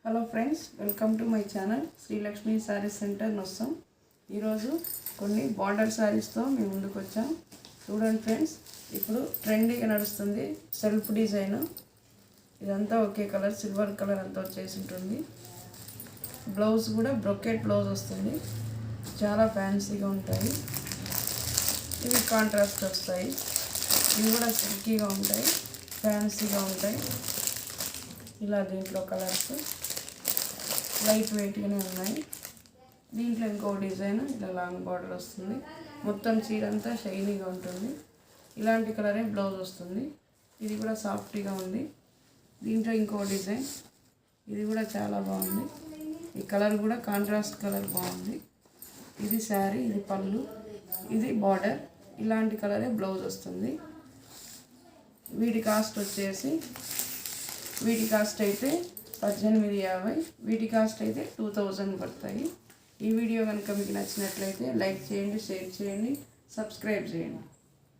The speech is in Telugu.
Hello friends, welcome to my channel Sri Lakshmi saris centre Nossam. ఈరోజు కొన్ని బార్డర్ శారీస్తో మేము ముందుకు వచ్చాం. చూడండి ఫ్రెండ్స్, ఇప్పుడు ట్రెండీగా నడుస్తుంది సెల్ఫ్ డిజైన్. ఇదంతా ఒకే కలర్, సిల్వర్ కలర్ అంతా వచ్చేసి ఉంటుంది. బ్లౌజ్ కూడా బ్రొకెట్ బ్లౌజ్ వస్తుంది. చాలా ఫ్యాన్సీగా ఉంటాయి. ఇవి కాంట్రాస్ట్ వస్తాయి. ఇవి కూడా సిల్కీగా ఉంటాయి, ఫ్యాన్సీగా ఉంటాయి. ఇలా దీంట్లో కలర్స్ లైట్ వెయిట్గానే ఉన్నాయి. దీంట్లో ఇంకో డిజైన్ ఇలా లాంగ్ బార్డర్ వస్తుంది. మొత్తం చీర అంతా షైనీగా ఉంటుంది. ఇలాంటి కలరే బ్లౌజ్ వస్తుంది. ఇది కూడా సాఫ్ట్గా ఉంది. దీంట్లో ఇంకో డిజైన్, ఇది కూడా చాలా బాగుంది. ఈ కలర్ కూడా కాంట్రాస్ట్ కలర్ బాగుంది. ఇది శారీ, ఇది పళ్ళు, ఇది బార్డర్. ఇలాంటి కలరే బ్లౌజ్ వస్తుంది. వీటి కాస్ట్ అయితే 1850, వీటి కాస్ట్ అయితే 2000 పడతాయి. ఈ వీడియో కనుక మీకు నచ్చినట్లయితే లైక్ చేయండి, షేర్ చేయండి, సబ్స్క్రైబ్ చేయండి.